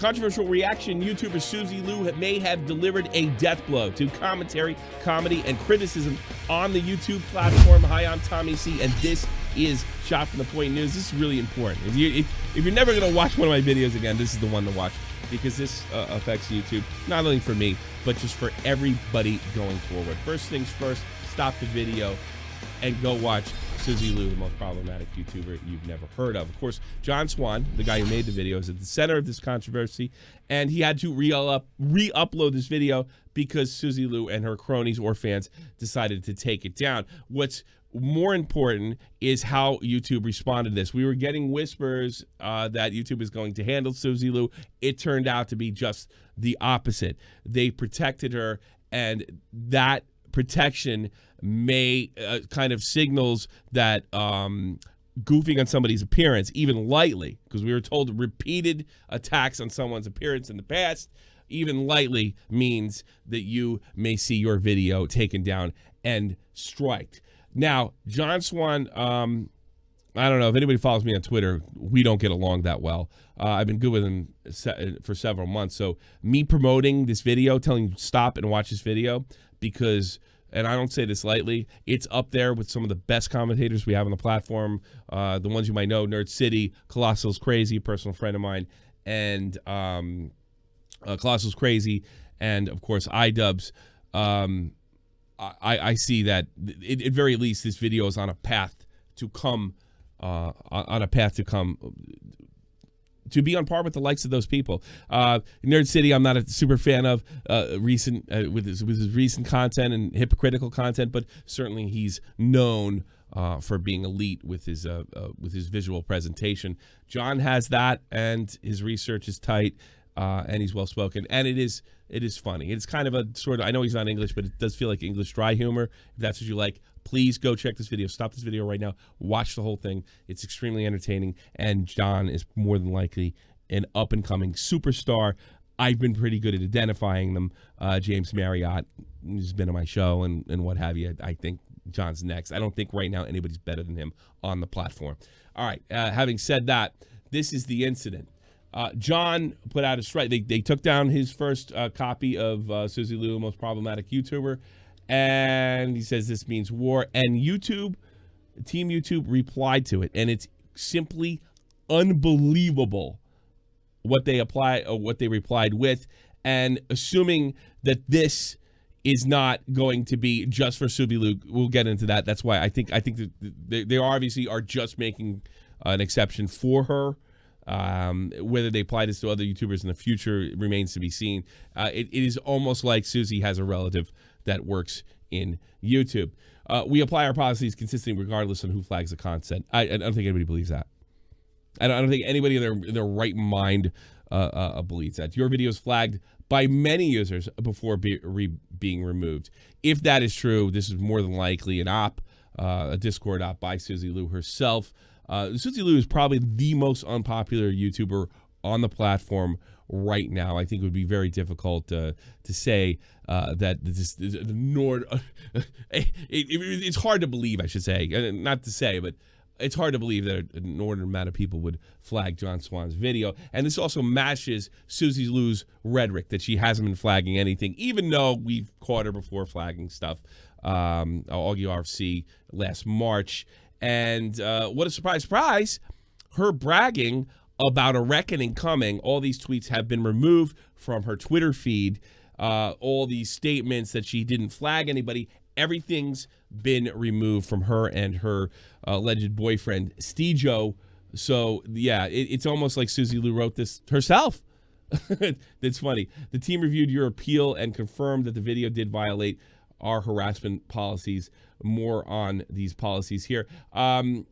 Controversial reaction, YouTuber Suzy Lu may have delivered a death blow to commentary, comedy, and criticism on the YouTube platform. Hi, I'm Tommy C, and this is Shot from the Point News. This is really important. If you're never going to watch one of my videos again, this is the one to watch, because this affects YouTube, not only for me, but just for everybody going forward. First things first, stop the video and go watch Suzy Lu, the most problematic YouTuber you've never heard of. Of course, John Swan, the guy who made the video, is at the center of this controversy, and he had to re-upload this video because Suzy Lu and her cronies or fans decided to take it down. What's more important is how YouTube responded to this. We were getting whispers that YouTube is going to handle Suzy Lu. It turned out to be just the opposite. They protected her, and that protection may kind of signals that goofing on somebody's appearance, even lightly, because we were told repeated attacks on someone's appearance in the past, even lightly means that you may see your video taken down and striked. Now, John Swan, I don't know if anybody follows me on Twitter, we don't get along that well. I've been good with him for several months, so me promoting this video, telling him to stop and watch this video, because, and I don't say this lightly, it's up there with some of the best commentators we have on the platform. The ones you might know, Nerd City, Colossal's Crazy, a personal friend of mine, and Colossal's Crazy, and of course iDubbbz. I see that at very least this video is on a path to come, to be on par with the likes of those people. Nerd City, I'm not a super fan of with his recent content and hypocritical content, but certainly he's known for being elite with his visual presentation. John has that, and his research is tight, and he's well spoken, and it is funny. It's kind of a sort of, I know he's not English, but it does feel like English dry humor. If that's what you like, please go check this video. Stop this video right now. Watch the whole thing. It's extremely entertaining, and John is more than likely an up-and-coming superstar. I've been pretty good at identifying them. James Marriott has been on my show and what have you. I think John's next. I don't think right now anybody's better than him on the platform. All right, having said that, this is the incident. John put out a strike. They took down his first copy of Suzy Lu, most problematic YouTuber, and he says this means war. And YouTube, Team YouTube, replied to it, and it's simply unbelievable what they replied with. And assuming that this is not going to be just for Suzy Lu, we'll get into that. That's why I think that they obviously are just making an exception for her. Whether they apply this to other YouTubers in the future remains to be seen. It is almost like Suzy has a relative that works in YouTube. We apply our policies consistently regardless of who flags the content. I don't think anybody believes that. I don't think anybody in their right mind believes that. Your video is flagged by many users before being removed. If that is true, this is more than likely an op, a Discord op by Suzy Lu herself. Suzy Lu is probably the most unpopular YouTuber on the platform right now. I think it would be very difficult to say that this is it's hard to believe, I should say, not to say, but it's hard to believe that an inordinate amount of people would flag John Swan's video. And this also matches Suzy Lu's rhetoric that she hasn't been flagging anything, even though we've caught her before flagging stuff. Augie RFC last March. And what a surprise, her bragging about a reckoning coming. All these tweets have been removed from her Twitter feed. All these statements that she didn't flag anybody, everything's been removed from her and her alleged boyfriend, Stejo. So, yeah, it's almost like Suzy Lu wrote this herself. It's funny. The team reviewed your appeal and confirmed that the video did violate our harassment policies. More on these policies here. I'm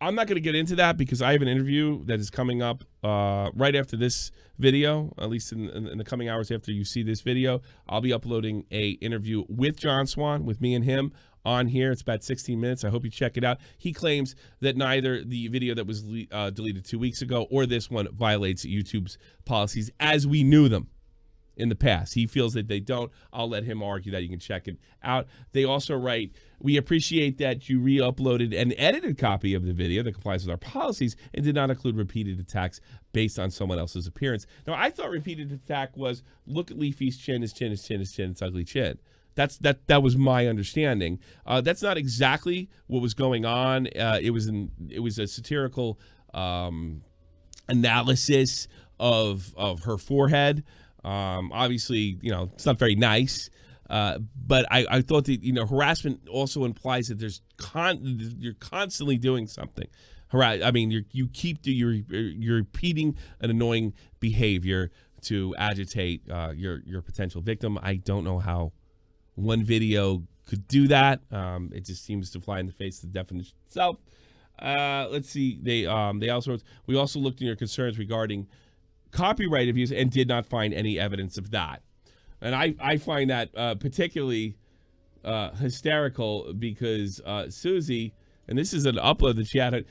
not going to get into that because I have an interview that is coming up right after this video, at least in the coming hours after you see this video. I'll be uploading a interview with John Swan, with me and him on here. It's about 16 minutes. I hope you check it out. He claims that neither the video that was deleted 2 weeks ago or this one violates YouTube's policies as we knew them. in the past. He feels that they don't. I'll let him argue that. You can check it out. They also write, we appreciate that you re-uploaded an edited copy of the video that complies with our policies and did not include repeated attacks based on someone else's appearance. Now, I thought repeated attack was, look at Leafy's chin, his chin, his chin, his chin, it's ugly chin. That was my understanding. That's not exactly what was going on. It was a satirical analysis of her forehead. Obviously, it's not very nice. But I thought that, harassment also implies that you're constantly doing something. You're repeating an annoying behavior to agitate your potential victim. I don't know how one video could do that. It just seems to fly in the face of the definition itself. Let's see. They also wrote, we also looked into your concerns regarding copyright abuse and did not find any evidence of that. And I find that particularly hysterical because Suzy, and this is an upload that she had,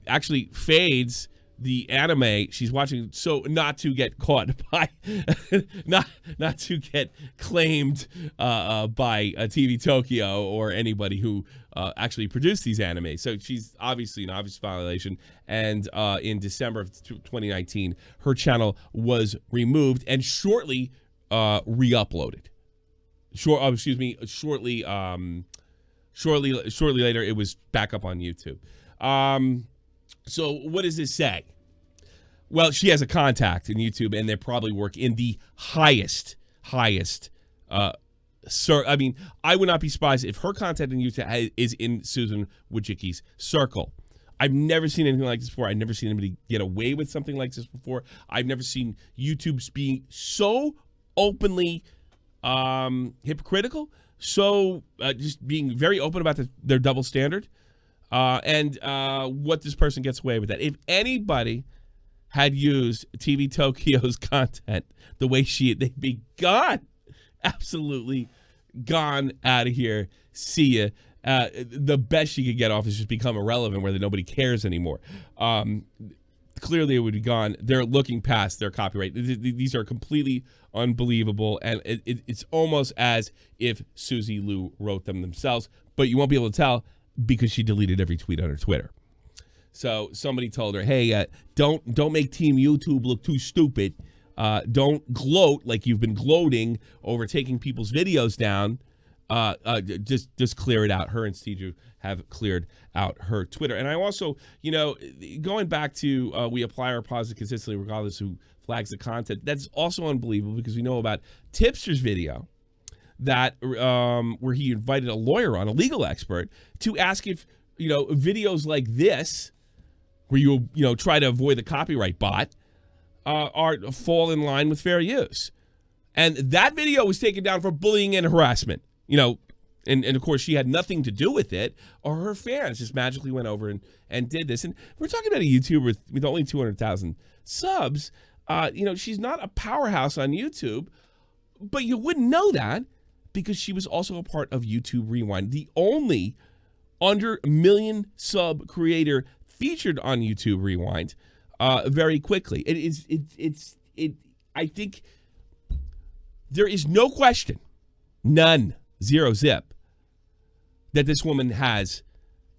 actually fades the anime she's watching so not to get caught by, not to get claimed by TV Tokyo or anybody who actually produced these animes. So she's obviously an obvious violation. And in December of 2019, her channel was removed and shortly re-uploaded. Shortly later, it was back up on YouTube. So what does this say? Well, she has a contact in YouTube, and they probably work in the highest. I would not be surprised if her contact in YouTube is in Susan Wojcicki's circle. I've never seen anything like this before. I've never seen anybody get away with something like this before. I've never seen YouTube being so openly hypocritical, so just being very open about their double standard, and what this person gets away with that. If anybody had used TV Tokyo's content the way they'd be gone, absolutely gone out of here. See ya. The best she could get off is just become irrelevant where nobody cares anymore. Clearly it would be gone. They're looking past their copyright. These are completely unbelievable, and it's almost as if Suzy Lu wrote them themselves, but you won't be able to tell because she deleted every tweet on her Twitter. So somebody told her, hey, don't make Team YouTube look too stupid. Don't gloat like you've been gloating over taking people's videos down. Just clear it out. Her and Steve have cleared out her Twitter. And I also, going back to we apply our policy consistently regardless who flags the content, that's also unbelievable because we know about Tipster's video that where he invited a lawyer on, a legal expert, to ask if, videos like this, where you try to avoid the copyright bot, fall in line with fair use. And that video was taken down for bullying and harassment. And of course she had nothing to do with it, or her fans just magically went over and did this. And we're talking about a YouTuber with only 200,000 subs. She's not a powerhouse on YouTube, but you wouldn't know that because she was also a part of YouTube Rewind, the only under $1 million sub creator featured on YouTube Rewind very quickly. I think there is no question, none, zero zip, that this woman has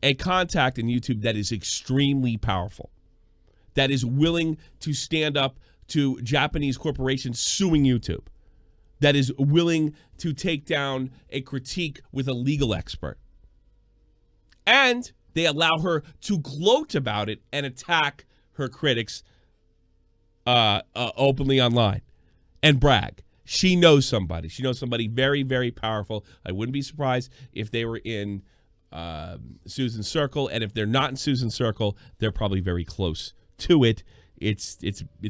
a contact in YouTube that is extremely powerful, that is willing to stand up to Japanese corporations suing YouTube, that is willing to take down a critique with a legal expert. And they allow her to gloat about it and attack her critics openly online and brag. She knows somebody. She knows somebody very, very powerful. I wouldn't be surprised if they were in Susan's circle, and if they're not in Susan's circle, they're probably very close to it. It's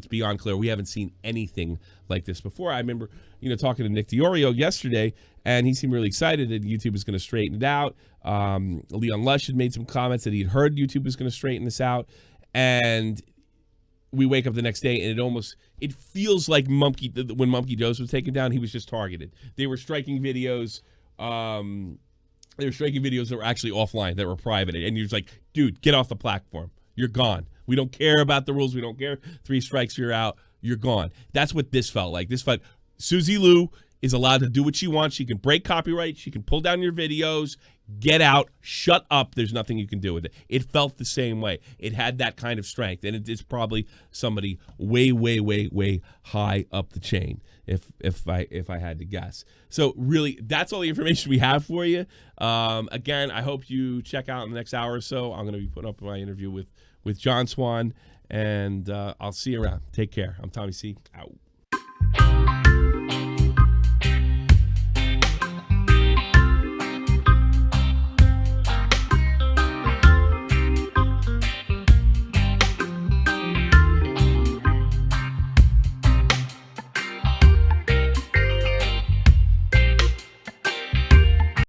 beyond clear. We haven't seen anything like this before. I remember, talking to Nick DiOrio yesterday, and he seemed really excited that YouTube is going to straighten it out. Leon Lush had made some comments that he'd heard YouTube was going to straighten this out, and we wake up the next day and it feels like when Monkey Joe's was taken down, he was just targeted. They were striking videos. They were striking videos that were actually offline, that were private, and you're just like, dude, get off the platform. You're gone. We don't care about the rules. We don't care. 3 strikes, you're out. You're gone. That's what this felt like. This felt Suzy Lu is allowed to do what she wants. She can break copyright. She can pull down your videos. Get out. Shut up. There's nothing you can do with it. It felt the same way. It had that kind of strength, and it's probably somebody way, way, way, way high up the chain, if I had to guess. So really, that's all the information we have for you. Again, I hope you check out in the next hour or so. I'm going to be putting up my interview with John Swan, and I'll see you around. Take care. I'm Tommy C. Out.